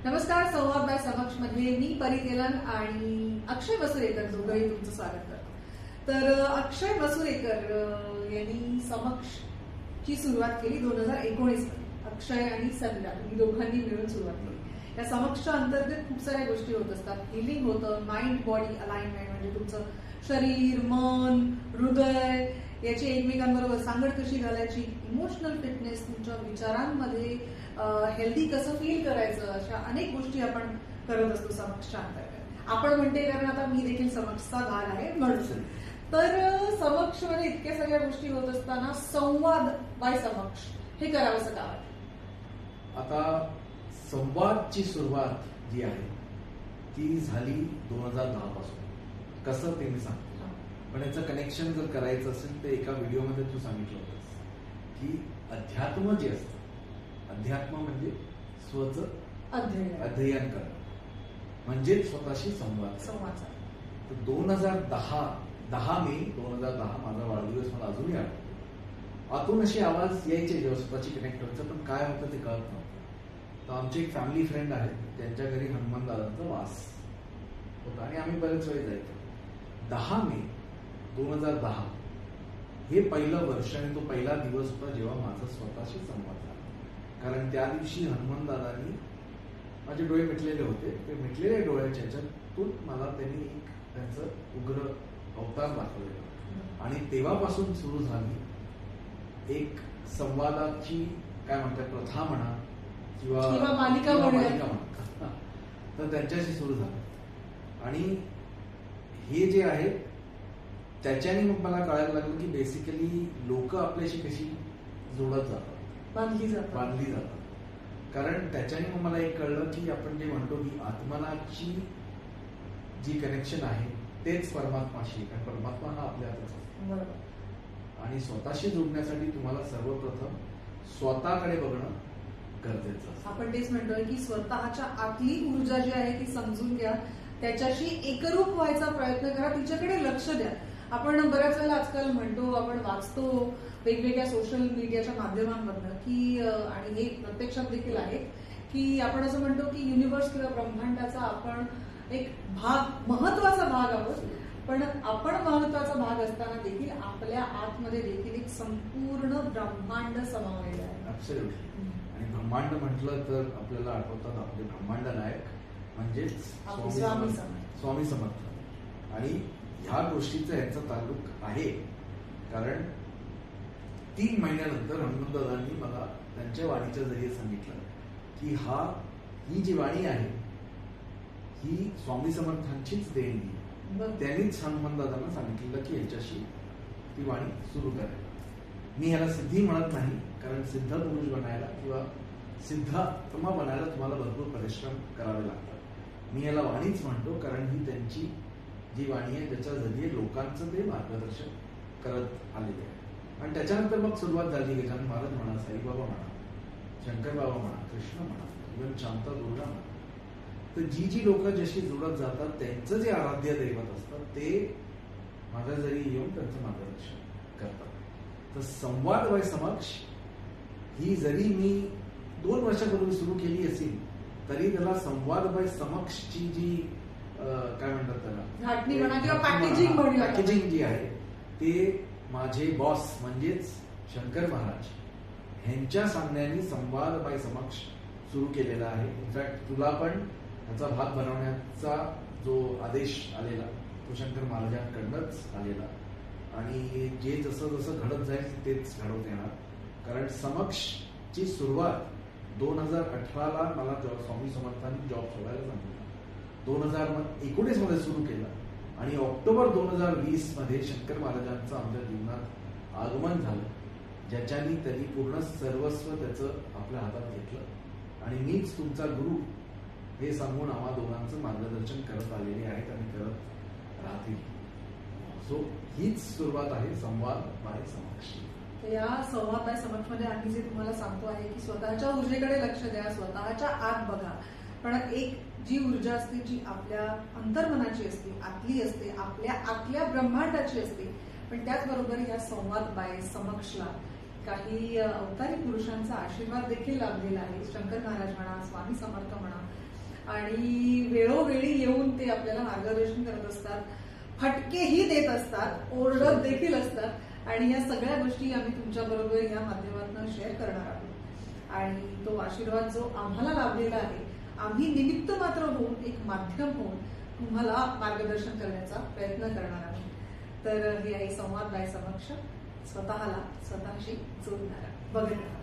नमस्कार. संवाद बाय समक्ष मध्ये मी परी तेलन आणि अक्षय मसुरेकर दोघंही तुमचं स्वागत करतो. तर अक्षय मसुरेकर यांनी समक्षची सुरुवात केली 2019 मध्ये. अक्षय आणि संध्या ही दोघांनी मिळून सुरुवात केली. या समक्षच्या अंतर्गत खूप साऱ्या गोष्टी होत असतात. हिलिंग होतं, माइंड बॉडी अलाइनमेंट, म्हणजे तुमचं शरीर, मन, हृदय याची एकमेकांबरोबर सांगड कशी घालायची, इमोशनल फिटनेस, तुमच्या विचारांमध्ये हेल्दी कसं फील करायचं, अशा अनेक गोष्टी आपण करत असतो समक्षच्या अंतर्गत. आपण म्हणते कारण आता मी देखील समक्षचा भाग आहे म्हणून. तर समक्ष मध्ये इतक्या सगळ्या गोष्टी होत असताना संवाद बाय समक्ष हे करावंसं का वाटतं? आता संवादची सुरुवात जी आहे ती झाली 2010 पासून. कसं ते मी सांगतो, पण याचं कनेक्शन जर करायचं असेल तर एका व्हिडिओमध्ये तू सांगितलं होतंस की अध्यात्म जे असतं, अध्यात्म म्हणजे स्वचं अध्ययन करणं, म्हणजे स्वतःशी संवाद. तर 10 मे 2010 माझा वाढदिवस मला अजूनही आठवतो. आतून अशी आवाज यायचे जेव्हा स्वतःची कनेक्ट व्हायचं, पण काय होतं ते कळत नव्हतं. तर आमचे एक फॅमिली फ्रेंड आहेत, त्यांच्या घरी हनुमान दादांचा वास होता आणि आम्ही बरेच वेळ जायचो. 10 मे 2010 हे पहिलं वर्ष आणि तो पहिला दिवस होता जेव्हा माझा स्वतःशी संवाद झाला. कारण त्या दिवशी हनुमान दादांनी माझे डोळे मिटलेले होते. ते मिटलेल्या डोळ्याच्या ह्याच्यातून मला त्यांनी एक त्यांचं उग्र अवतार दाखवलेला आणि तेव्हापासून सुरू झाली एक संवादाची काय म्हणतात प्रथा म्हणा किंवा मालिका म्हणा. तर त्यांच्याशी सुरू झालं आणि हे जे आहे त्याच्याने मग मला कळायला लागलं की बेसिकली लोक आपल्याशी कशी जोडत जातात, बांधली जातात. कारण त्याच्याने मग मला एक कळलं की आपण जे म्हणतो की आत्मनाची जी कनेक्शन आहे तेच परमात्माशी, कारण परमात्मा हा आपल्या हातात असतो. आणि स्वतःशी जोडण्यासाठी तुम्हाला सर्वप्रथम स्वतःकडे बघणं गरजेचं असतं. आपण तेच म्हणतोय की स्वतःच्या आतली ऊर्जा जी आहे ती समजून घ्या, त्याच्याशी एकरूप व्हायचा प्रयत्न करा, तिच्याकडे लक्ष द्या. आपण बऱ्याच वेळेला आजकाल म्हणतो, आपण वाचतो वेगवेगळ्या सोशल मीडियाच्या माध्यमांमधनं की, आणि हे प्रत्यक्षात देखील आहे की आपण असं म्हणतो की युनिव्हर्स किंवा ब्रह्मांडाचा आपण एक भाग, महत्वाचा भाग आहोत. पण आपण महत्वाचा भाग असताना देखील आपल्या आतमध्ये देखील एक संपूर्ण ब्रह्मांड समावलेलं आहे. ऍब्सोल्युटली. आणि ब्रह्मांड म्हटलं तर आपल्याला आठवतात आपले ब्रह्मांड नायक म्हणजे स्वामी समर्थ. आणि ह्या गोष्टीचं यांचा ताल्लुक आहे कारण 3 महिन्यानंतर हनुमंतदादांनी मला त्यांच्या वाणीच्या जरिये सांगितलं की ही जी वाणी आहे ही स्वामी समर्थांचीच देणगी. त्यांनीच हनुमंतदादांना सांगितलेलं की ह्याच्याशी ती वाणी सुरू करायला. मी ह्याला सिद्धी म्हणत नाही, कारण सिद्ध पुरुष बनायला किंवा सिद्धात्मा बनायला तुम्हाला भरपूर परिश्रम करावे लागतात. मी याला वाणीच म्हणतो कारण ही त्यांची जी वाणी आहे त्याच्या जरिये लोकांचं ते मार्गदर्शन करत आलेले आहे. आणि त्याच्यानंतर मग सुरुवात झाली गजानन महाराज म्हणा, साईबाबा म्हणा, शंकर बाबा म्हणा, कृष्ण म्हणा, इव्हन शांता दुर्गा म्हणा. तर जी लोक जशी जुळत जातात त्यांचं जे आराध्य दैवत असतात ते माझ्या जरी येऊन त्यांचं मार्गदर्शन करतात. तर संवाद बाय समक्ष ही जरी मी 2 वर्षापूर्वी सुरू केली असेल तरी त्याला संवाद बाय समक्षची जी काय म्हणतात त्याला पॅकेजिंग जी आहे ते माझे बॉस म्हणजेच शंकर महाराज ह्यांच्या सांगण्याने संवाद बाय समक्ष सुरू केलेला आहे. इनफॅक्ट तुला पण त्याचा भाग बनवण्याचा जो आदेश आलेला तो शंकर महाराजांकडनंच आलेला आणि जे जसं जसं घडत जाईल तेच घडवत येणार. कारण समक्षची सुरुवात 2018ला मला स्वामी समर्थांनी जॉब सोडायला सांगितला. 2019 मध्ये सुरू केला आणि ऑक्टोबर 2020 मध्ये शंकर महाराजांचं आमच्या जीवनात आगमन झालं, ज्याच्यानी त्यांनी पूर्ण सर्वस्व त्याचं आपल्या हातात घेतलं आणि मीच तुमचा गुरु हे सांगून आम्हा दोघांचं मार्गदर्शन करत आलेले आहेत आणि करत राहतील. सो हीच सुरुवात आहे संवाद बाय समक्ष. या संवाद बाय समक्ष मध्ये आम्ही जे तुम्हाला सांगतो आहे की स्वतःच्या ऊर्जेकडे लक्ष द्या, स्वतःच्या आत बघा. पण एक जी ऊर्जा असते जी आपल्या अंतर्मनाची असते, आतली असते, आपल्या आतल्या ब्रह्मांडाची असते. पण त्याचबरोबर या संवाद बाय समक्षला काही अवतारी पुरुषांचा आशीर्वाद देखील लाभलेला आहे. शंकर महाराज म्हणा, स्वामी समर्थ म्हणा, आणि वेळोवेळी येऊन ते आपल्याला मार्गदर्शन करत असतात, फटकेही देत असतात, ओरडत देखील असतात आणि या सगळ्या गोष्टी आम्ही तुमच्या बरोबर या माध्यमातून शेअर करणार आहोत. आणि तो आशीर्वाद जो आम्हाला लाभलेला आहे, आम्ही निमित्त मात्र होऊन, एक माध्यम होऊन तुम्हाला मार्गदर्शन करण्याचा प्रयत्न करणार आहोत. तर हे आहे संवाद बाय समक्ष, स्वतःला स्वतःशी जोडणारा. बघत राहा.